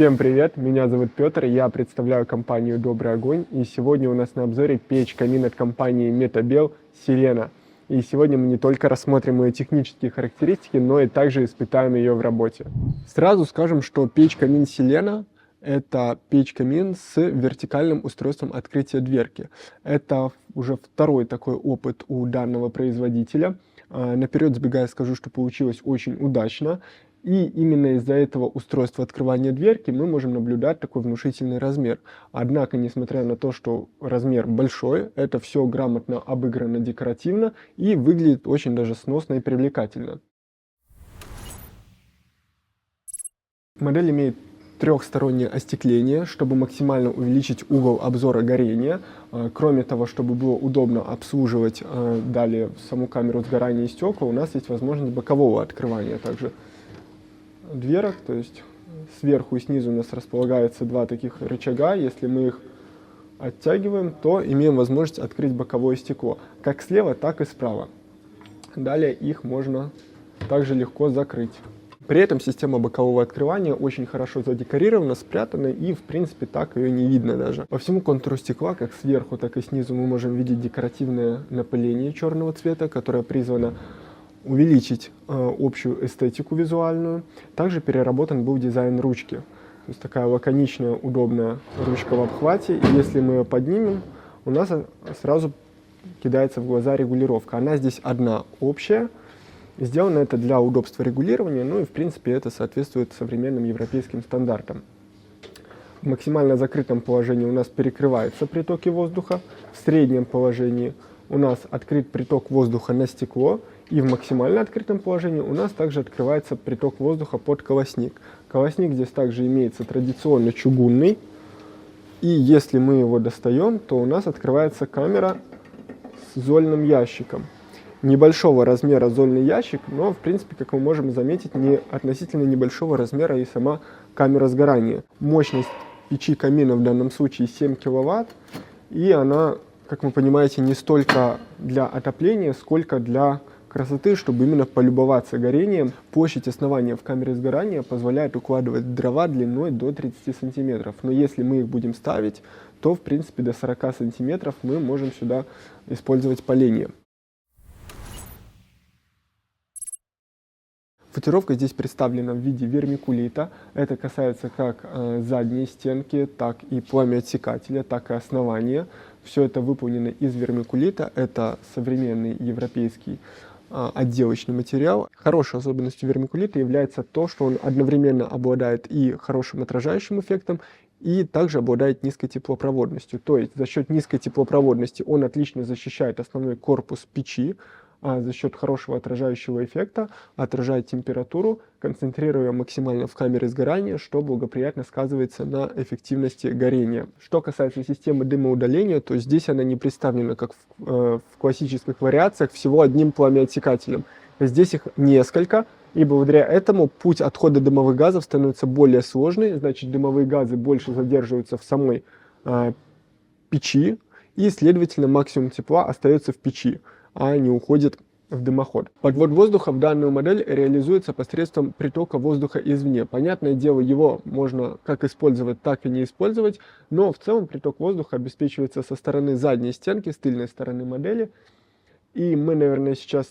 Всем привет, меня зовут Петр, я представляю компанию Добрый Огонь, и сегодня у нас на обзоре печь-камин от компании Metabel Silena. И сегодня мы не только рассмотрим ее технические характеристики, но и также испытаем ее в работе. Сразу скажем, что печь-камин Silena — это печь-камин с вертикальным устройством открытия дверки. Это уже второй такой опыт у данного производителя. Наперед сбегая, скажу, что получилось очень удачно. И именно из-за этого устройства открывания дверки мы можем наблюдать такой внушительный размер. Однако, несмотря на то, что размер большой, это все грамотно обыграно декоративно и выглядит очень даже сносно и привлекательно. Модель имеет трехстороннее остекление, чтобы максимально увеличить угол обзора горения. Кроме того, чтобы было удобно обслуживать далее саму камеру сгорания и стекла, у нас есть возможность бокового открывания также дверок, то есть сверху и снизу у нас располагаются два таких рычага. Если мы их оттягиваем, то имеем возможность открыть боковое стекло, как слева, так и справа. Далее их можно также легко закрыть. При этом система бокового открывания очень хорошо задекорирована, спрятана, и в принципе так ее не видно даже. По всему контуру стекла, как сверху, так и снизу, мы можем видеть декоративное напыление черного цвета, которое призвано увеличить общую эстетику визуальную. Также переработан был дизайн ручки. То есть такая лаконичная, удобная ручка в обхвате. И если мы ее поднимем, у нас сразу кидается в глаза регулировка. Она здесь одна, общая. Сделано это для удобства регулирования, ну и в принципе это соответствует современным европейским стандартам. В максимально закрытом положении у нас перекрываются притоки воздуха. В среднем положении у нас открыт приток воздуха на стекло. И в максимально открытом положении у нас также открывается приток воздуха под колосник. Колосник здесь также имеется традиционно чугунный. И если мы его достаем, то у нас открывается камера с зольным ящиком. Небольшого размера зольный ящик, но в принципе, как мы можем заметить, относительно небольшого размера и сама камера сгорания. Мощность печи камина в данном случае 7 кВт. И она, как вы понимаете, не столько для отопления, сколько для красоты, чтобы именно полюбоваться горением. Площадь основания в камере сгорания позволяет укладывать дрова длиной до 30 сантиметров. Но если мы их будем ставить, то в принципе до 40 сантиметров мы можем сюда использовать поленье. Футировка здесь представлена в виде вермикулита. Это касается как задней стенки, так и пламяотсекателя, так и основания. Все это выполнено из вермикулита. Это современный европейский отделочный материал. Хорошей особенностью вермикулита является то, что он одновременно обладает и хорошим отражающим эффектом, и также обладает низкой теплопроводностью. То есть за счет низкой теплопроводности он отлично защищает основной корпус печи, а за счет хорошего отражающего эффекта отражает температуру, концентрируя максимально в камере сгорания, что благоприятно сказывается на эффективности горения. Что касается системы дымоудаления, то здесь она не представлена, как в классических вариациях, всего одним пламяотсекателем. Здесь их несколько, и благодаря этому путь отхода дымовых газов становится более сложный, значит дымовые газы больше задерживаются в самой печи, и, следовательно, максимум тепла остается в печи, а не уходит в дымоход. Подвод воздуха в данную модель реализуется посредством притока воздуха извне. Понятное дело, его можно как использовать, так и не использовать, но в целом приток воздуха обеспечивается со стороны задней стенки, с тыльной стороны модели. И мы, наверное, сейчас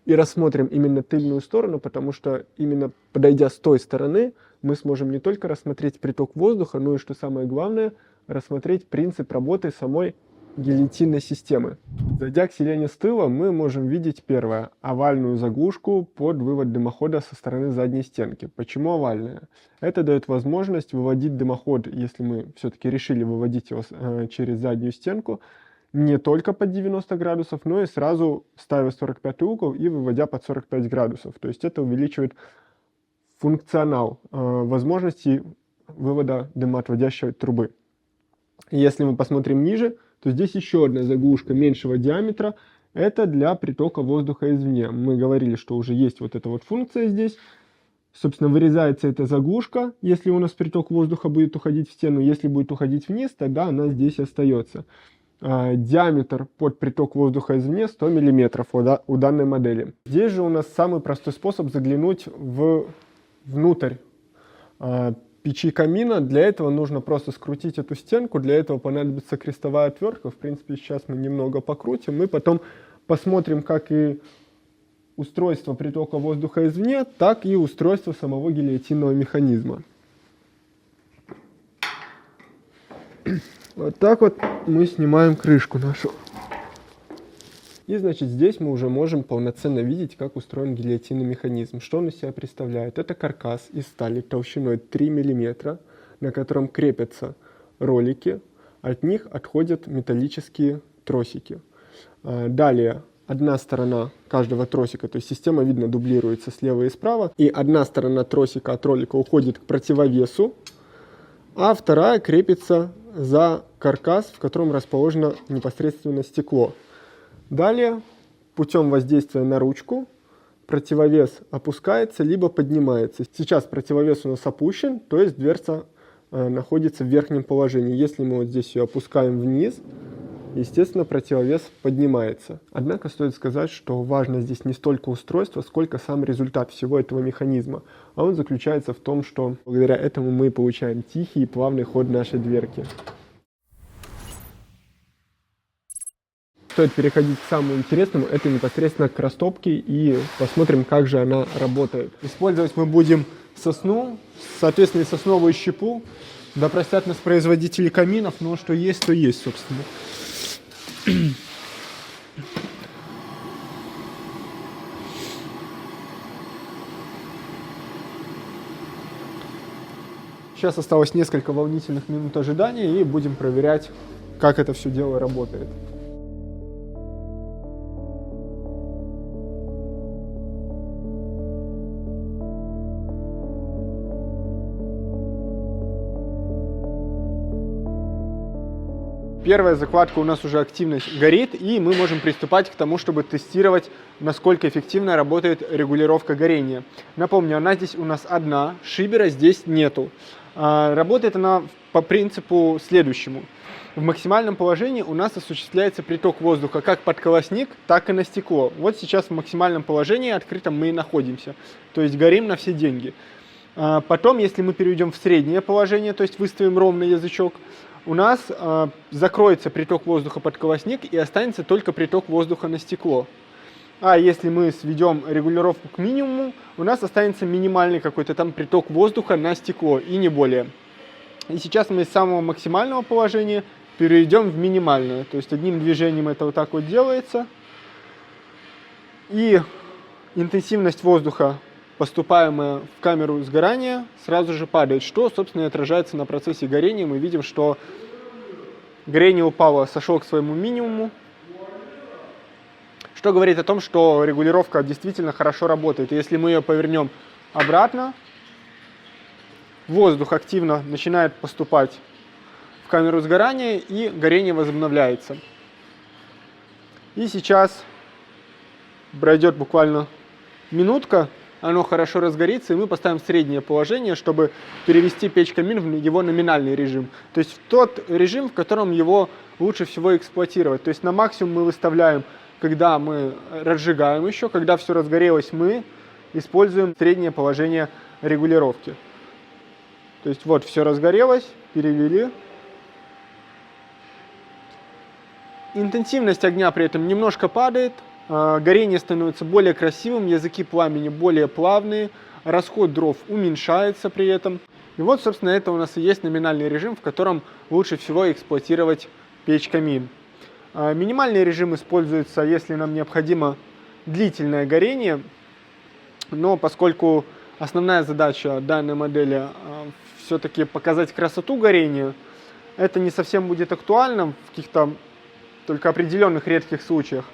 и рассмотрим именно тыльную сторону, потому что именно подойдя с той стороны, мы сможем не только рассмотреть приток воздуха, но и, что самое главное, рассмотреть принцип работы самой гильотинной системы. Зайдя к Silena с тыла, мы можем видеть первое — овальную заглушку под вывод дымохода со стороны задней стенки. Почему овальная? Это дает возможность выводить дымоход, если мы все-таки решили выводить его через заднюю стенку, не только под 90 градусов, но и сразу ставя 45 угол и выводя под 45 градусов. То есть это увеличивает функционал возможностей вывода дымоотводящей трубы. Если мы посмотрим ниже, то здесь еще одна заглушка меньшего диаметра. Это для притока воздуха извне. Мы говорили, что уже есть вот эта вот функция здесь. Собственно, вырезается эта заглушка, если у нас приток воздуха будет уходить в стену. Если будет уходить вниз, тогда она здесь остается. Диаметр под приток воздуха извне 100 мм у данной модели. Здесь же у нас самый простой способ заглянуть внутрь печи камина. Для этого нужно просто скрутить эту стенку, для этого понадобится крестовая отвертка. В принципе, сейчас мы немного покрутим, мы потом посмотрим, как и устройство притока воздуха извне, так и устройство самого гильотинного механизма. Вот так вот мы снимаем крышку нашу. И, значит, здесь мы уже можем полноценно видеть, как устроен гильотинный механизм. Что он из себя представляет? Это каркас из стали толщиной 3 мм, на котором крепятся ролики, от них отходят металлические тросики. Далее, одна сторона каждого тросика, то есть система, видно, дублируется слева и справа, и одна сторона тросика от ролика уходит к противовесу, а вторая крепится за каркас, в котором расположено непосредственно стекло. Далее, путем воздействия на ручку, противовес опускается либо поднимается. Сейчас противовес у нас опущен, то есть дверца находится в верхнем положении. Если мы вот здесь ее опускаем вниз, естественно, противовес поднимается. Однако стоит сказать, что важно здесь не столько устройство, сколько сам результат всего этого механизма. А он заключается в том, что благодаря этому мы получаем тихий и плавный ход нашей дверки. Стоит переходить к самому интересному, это непосредственно к растопке, и посмотрим, как же она работает. Использовать мы будем сосну, соответственно, и сосновую щепу. Да простят нас производители каминов, но что есть, то есть, собственно. Сейчас осталось несколько волнительных минут ожидания, и будем проверять, как это все дело работает. Первая закладка у нас уже активно горит, и мы можем приступать к тому, чтобы тестировать, насколько эффективно работает регулировка горения. Напомню, она здесь у нас одна, шибера здесь нету. Работает она по принципу следующему. В максимальном положении у нас осуществляется приток воздуха как под колосник, так и на стекло. Вот сейчас в максимальном положении открытом мы и находимся, то есть горим на все деньги. Потом, если мы перейдем в среднее положение, то есть выставим ровный язычок, у нас закроется приток воздуха под колосник и останется только приток воздуха на стекло. А если мы сведем регулировку к минимуму, у нас останется минимальный какой-то там приток воздуха на стекло и не более. И сейчас мы из самого максимального положения перейдем в минимальное. То есть одним движением это вот так вот делается. И интенсивность воздуха, поступаемая в камеру сгорания, сразу же падает, что, собственно, и отражается на процессе горения. Мы видим, что горение упало, сошло к своему минимуму, что говорит о том, что регулировка действительно хорошо работает. И если мы ее повернем обратно, воздух активно начинает поступать в камеру сгорания, и горение возобновляется. И сейчас пройдет буквально минутка, оно хорошо разгорится, и мы поставим среднее положение, чтобы перевести печь-камин в его номинальный режим. То есть в тот режим, в котором его лучше всего эксплуатировать. То есть на максимум мы выставляем, когда мы разжигаем еще, когда все разгорелось, мы используем среднее положение регулировки. То есть вот все разгорелось, перевели. Интенсивность огня при этом немножко падает. Горение становится более красивым, языки пламени более плавные, расход дров уменьшается при этом. И вот, собственно, это у нас и есть номинальный режим, в котором лучше всего эксплуатировать печь-камин. Минимальный режим используется, если нам необходимо длительное горение, но поскольку основная задача данной модели все-таки показать красоту горения, это не совсем будет актуально в каких-то только определенных редких случаях.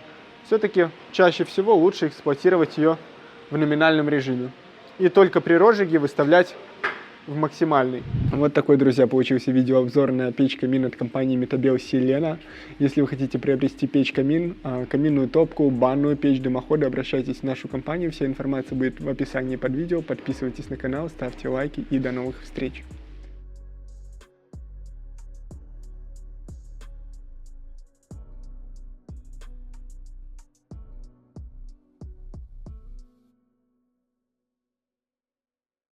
Все-таки чаще всего лучше эксплуатировать ее в номинальном режиме. И только при розжиге выставлять в максимальный. Вот такой, друзья, получился видеообзор на печь-камин от компании Metabel Silena. Если вы хотите приобрести печь-камин, каминную топку, банную печь, дымоходы, обращайтесь в нашу компанию. Вся информация будет в описании под видео. Подписывайтесь на канал, ставьте лайки и до новых встреч.